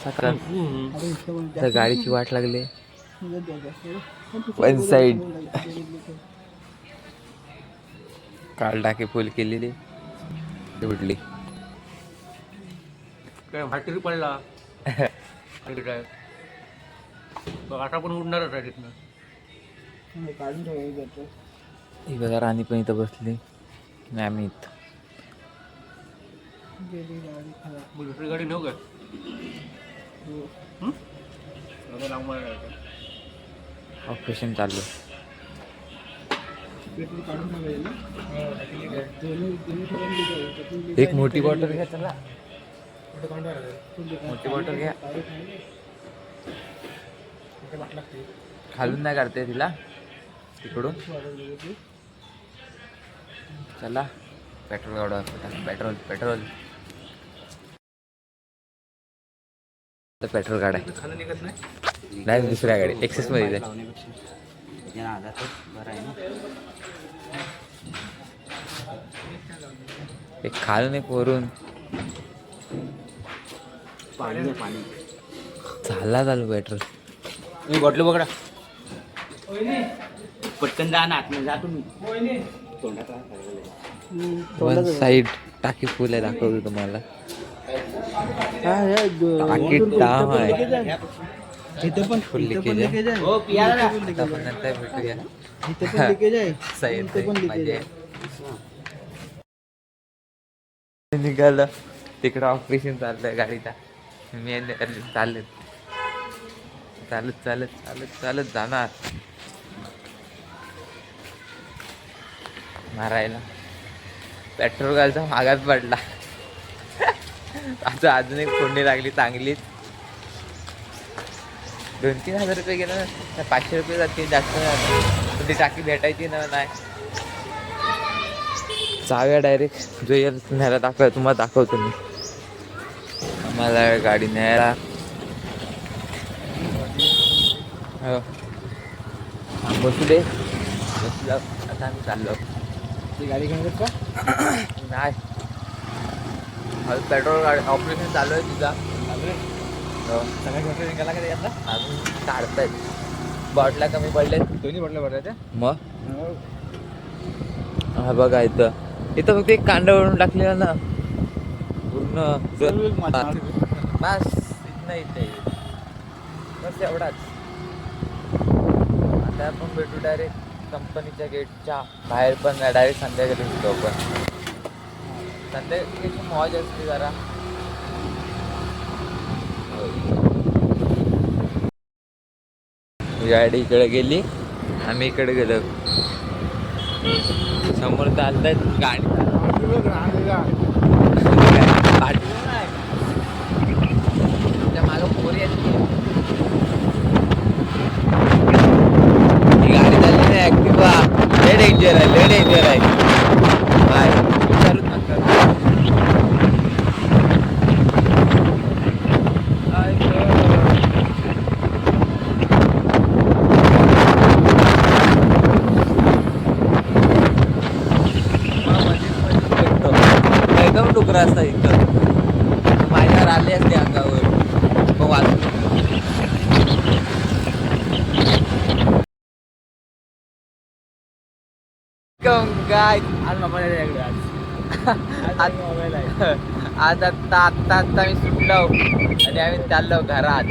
तर गाडीची वाट लागली वन साइड. काल टाकी फुल केलेली उडली. काय भाटरी पडला काय आता पण उडणारच आहे तिथनं. ही बघा राणी पण इथं बसली नाही आम्ही इथं. दुसरी गाडी नेऊ काय ऑपरेशन चालू. एक मोठी बॉटल घ्या चला. मोठी बॉटल घ्या. खालून नाही काढते तिला तिकडून. चला पेट्रोल गाडवा. पेट्रोल पेट्रोल पेट्रोल गाड्या नाही दुसऱ्या गाडी एक्सेस मध्ये जाईल. एक खालून एक वरून चालला चालू पेट्रोल. मी बॉटल बघा पटकन जा ना जा तुम्ही. वन साइड टाकी फुल आहे दाखवतो तुम्हाला. टाकी डाम आहे. इथं पण फुल लिकेज आहे. हो पियाला आता पण नंतर भेटूया. इथं पण लिकेज आहे. साईड इथं पण लिकेज आहे. निघालं तिकडं ऑपरेशन चाललंय गाडीचा. मी चालत चालत चालत चालत चालत जाणार मारायला. पेट्रोल घालचा मागात पडला. आता अजून एक फोडणी लागली चांगलीच. 2-3 हजार रुपये गेला ना. 500 रुपये जाते जास्त नाही. ती टाकी भेटायची ना नाही. जाऊया डायरेक्ट जो येईल न्यायला दाखवा तुम्हाला दाखवतो मी. आम्हाला गाडी न्यायला हो बसू दे. बसलो आता आम्ही चाललो. ती गाडी घेऊन का नाही पेट्रोल गाडी ऑपरेशन चालू आहे तुझा. हो सगळ्या गोष्टी निघाला का आता अजून काढतायत. बॉटल्या कमी पडल्यात. दोन्ही बॉटल्या भरल्या मग हा बघा इथं इथं फक्त एक कांदा वळून टाकलेला ना पूर्ण बस नाही इथे बस एवढाच. आता आपण भेटू डायरेक्ट कंपनीच्या गेटच्या बाहेर. पण डायरेक्ट संध्याकाळी भेटू आपण. संध्याकाळी मौज असते जरा. गाडी इकडे गेली आम्ही इकडे गेलो. समोर चालतायत गाडी. त्या मागं पोरी आहेत. ही गाडी चालली नाही ऍक्टिव्हा. लय डेंजर आहे लय डेंजर आहे. बाय विचारूच नका. एकदम डुकरा असता इथं. माझ्यावर आले असते अंगावर मग वाचून. काय आज मोबाईल आहे आज मोबाईल आहे. आज आत्ता मी सुटलो आणि आम्ही चाललो घरात.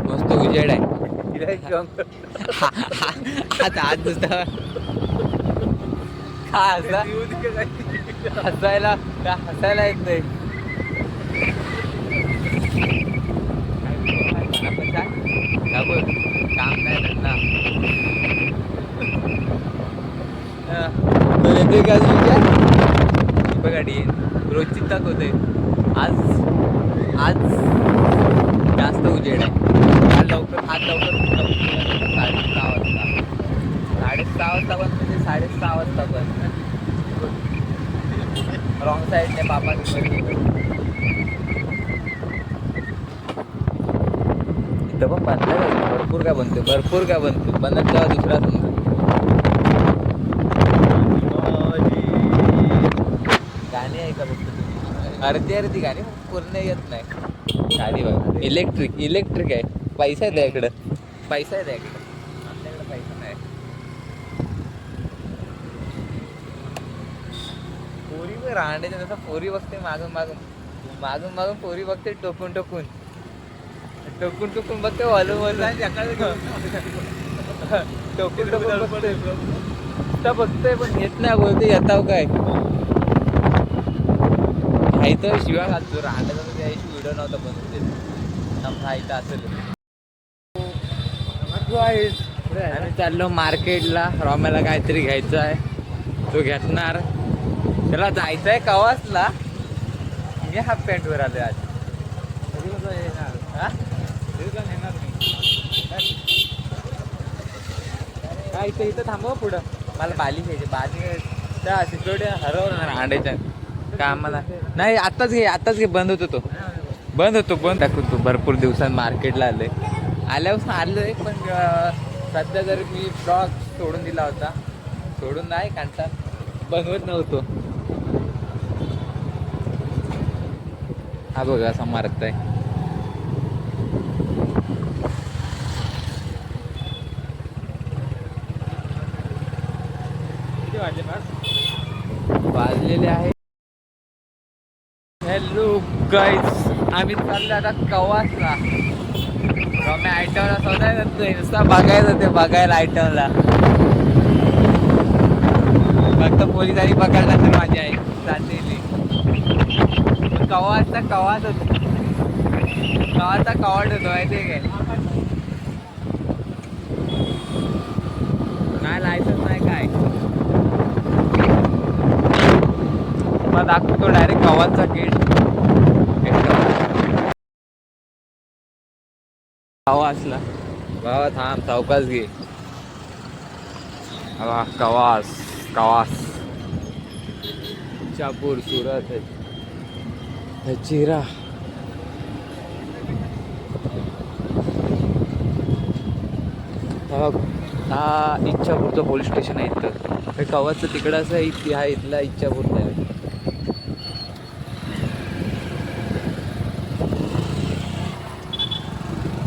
मस्त उजेड आहे. आज नुसतं हसायला येत नाही. काम नाही त्यांना. गाडी रोजचीच दाखवते. आज आज जास्त उजेड आहे. आज लवकर 6:30 वाजता. 6:30 वाजता पण म्हणजे 6:30 वाजता पण रॉंग साईडने बाबा. इथं पण बांधलं भरपूर काय बनतो बनत जेव्हा दुसरा समजा. गाणी आहे का बघतो तुम्ही. अर्धी गाडी पूर्ण येत नाही. गाडी बघा इलेक्ट्रिक आहे. पैसा आहे त्याकडं, पैसा आहे त्याकडं. आपल्याकडे पैसा नाही. पोरी बघ रांडेच्या जसं पोरी बघते मागून मागून पोरी बघते टोकून बघते वलू टोकून बघते पण येत नाही. बोलते येताव काय तर शिवाय घालतो. रांड्याचा त्याशी व्हिडिओ नव्हता बनवते इथं असेल. आम्ही चाललो मार्केटला. रॉम्याला काहीतरी घ्यायचं आहे, तो घेतणार. त्याला जायचं आहे कवासला. मी हाफ पॅन्ट वर आलोय आज. काय इथं थांबव पुढं. मला बाली घ्यायची. बाली त्या सिक्युरिटी हरवणार अंड्याच्या का आम्हाला नाही. आत्ताच घे. बंद होतो टाकून तू. भरपूर दिवसांत मार्केटला आल्यापासून आलोय. पण सध्या जर मी ब्लॉग सोडून दिला होता. सोडून नाही कांटा बनवत नव्हतो. हा बघा असा मारत आहे. वाजलेले आहे. हॅलो गाईज, आम्ही चाललो आता कवासला. रॉम्या आयटमला शोधायला जातोय. नुसता बघायचं ते बघायला आयटमला. फक्त पोलिसांनी पकडला तर माझी आई चाललेली. कवाचा कवाट होतो माहिती काय. काय लायसन्स नाही काय. मग दाखवतो डायरेक्ट कवाचा गेट. कवासला बाबा थांब, सावकाश घे. कवास इच्छापूर सुरत चिरा. हा इच्छापूरचं पोलीस स्टेशन आहे इथं. कवाचं तिकडं असं हा इथला इच्छापूरचा आहे.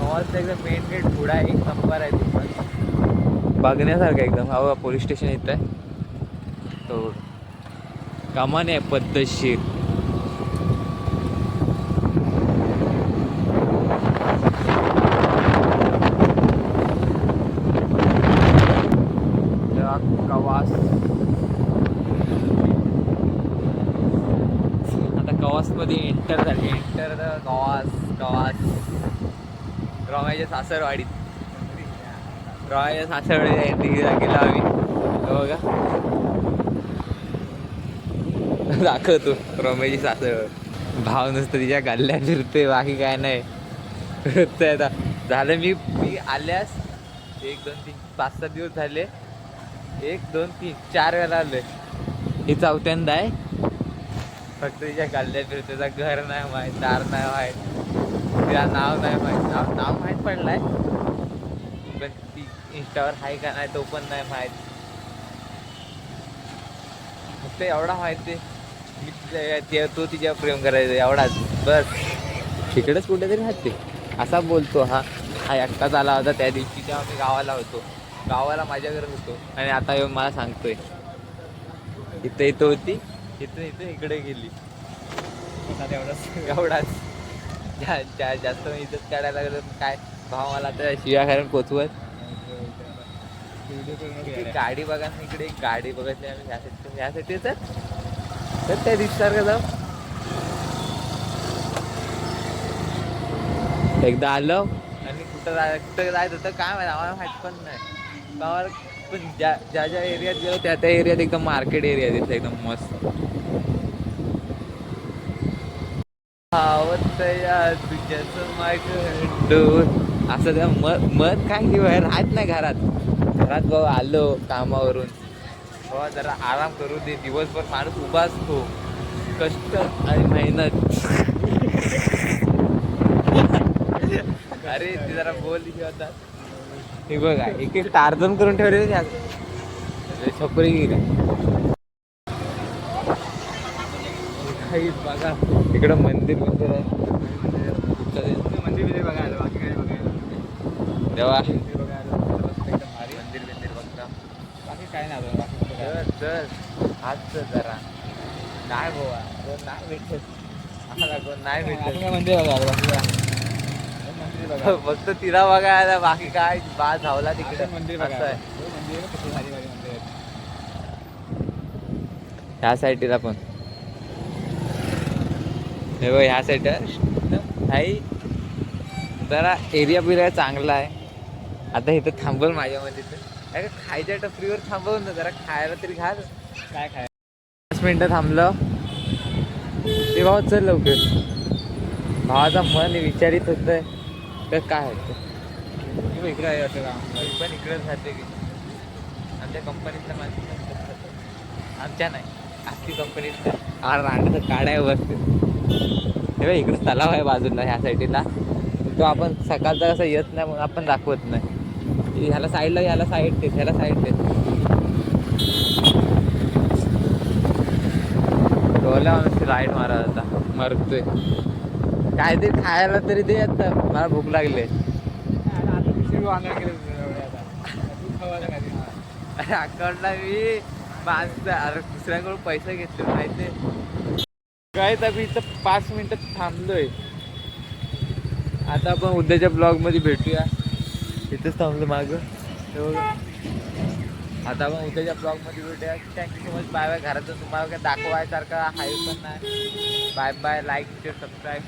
कवाचं एकदम मेन गेट पुढं आहे. एक नंबर आहे तिथं बघण्यासारखं एकदम. हा पोलीस स्टेशन इथं आहे. तो कामाने आहे पद्धतशीर. कवास आता कवासमध्ये एंटर झाली. कवास रॉम्याच्या सासरवाडीत. एंट्री गेला आम्ही. बघा दाखवतो रॉम्याची सासर. भाव नुसतं तिच्या गल्ल्या फिरते, बाकी काय नाही. आता झालं मी आल्यास 1 2 3 5 7 दिवस झाले. 1 2 3 4 वेळा आलोय. ही चौथ्यांदा आहे. फक्त तिच्या गल्ल्या फिरते. त्याचं घर नाही माहीत, दार नाही माहीत, तिला नाव नाही माहीत. नाव माहीत पडलाय पण ती इंस्टावर आहे का नाही तो पण नाही माहीत. फक्त एवढा माहिती मी तो तिच्या प्रेम करायचं एवढाच बस. तिकडेच कुठेतरी राहते असा बोलतो. हा एकटाच आला होता त्या दिवशी जेव्हा मी गावाला होतो. गावाला माझ्या घरात होतो आणि आता येऊन मला सांगतोय इथं होती. इथं इकडे गेली. एवढाच जास्त मी इथंच काढायला लागलं. काय भाव मला तर शिव्या घालून पोचवत. गाडी बघा ना इकडे. गाडी बघितली आम्ही ह्यासाठी तर त्या दिवसासारखं जाऊ. एकदा आलो आणि कुठं जायचं होतं काय माहिती आम्हाला माहित पण नाही. गावाला पण ज्या एरियात गेलो त्या एरियात एकदम मार्केट एरिया तिथं एकदम मस्त. तुझ्याच माझं असं त्या मत काय घेऊ राहत नाही घरात भाऊ. आलो कामावरून बाबा जरा आराम करू दे. दिवसभर माणूस उभा असतो. कष्ट आणि मेहनत. अरे ते जरा बोल होतात. हे बघा एक टार्जन करून ठेवले छपरी गेली. बघा इकडं मंदिर मंदिर आहे मंदिर बिंदिर बघायला बाकी काय बघायला देवा मंदिर बघायला मस्त एकदम भारी मंदिर बिंदिर बघता बाकी काय नाही अजून बाकी कुठं काय. चल हाच जरा नाही गोवा कोण नाही भेटत आम्हाला कोण नाही आपण भेटत काय मंदिर बघायला बाकी काय. मंदिर बघायला फक्त तिला बघायला बाकी काय बा धावला तिकडे आपण मंदिर असं बघायला आहे हो, मंदिर बघ किती भारी भारी मंदिर आहेत. ह्या साईडला पण हे बघ ह्या साईड हाई जरा एरिया बिरिया चांगला आहे आता इथं थांबल माझ्यामध्ये तर काय खायच्या टपरीवर थांबव ना जरा खायला तरी घाल काय खाय 5 मिनिटं थांबलं ते भाऊ चल लवकर भावाचा मन विचारित होतं तर काय होतं इकडे आहे वाटतं का मी पण इकडेच राहते की आमच्या कंपनीतल्या माणसं आमच्या नाही आजची कंपनीत राहण्याचं काढाय बसते हे बघ इकडे तलाव आहे बाजूला ह्या साईडला तो आपण सकाळचा कसं येत नाही म्हणून आपण दाखवत नाही ह्याला साईडला ह्याला साईड देत ह्याला साईड देत डोल्या राईड मारा आता मरतोय काहीतरी खायला तरी दे आता मला भूक लागली आता दुसरी वांगण केलं एवढे आता दूध खावायला काय ते. अरे अकाउंटला मी माणसं अरे दुसऱ्याकडून पैसे घेतले माहिती काय तर मी इथं 5 मिनिटं थांबलोय आता आपण उद्याच्या ब्लॉगमध्ये भेटूया इथंच थांबलो मागं हे बघा. आता आपण उद्याच्या ब्लॉगमध्ये भेटूया thank you so much bye bye घरातून तुम्हाला काय दाखवायसारखं हाय पण नाही bye bye like share subscribe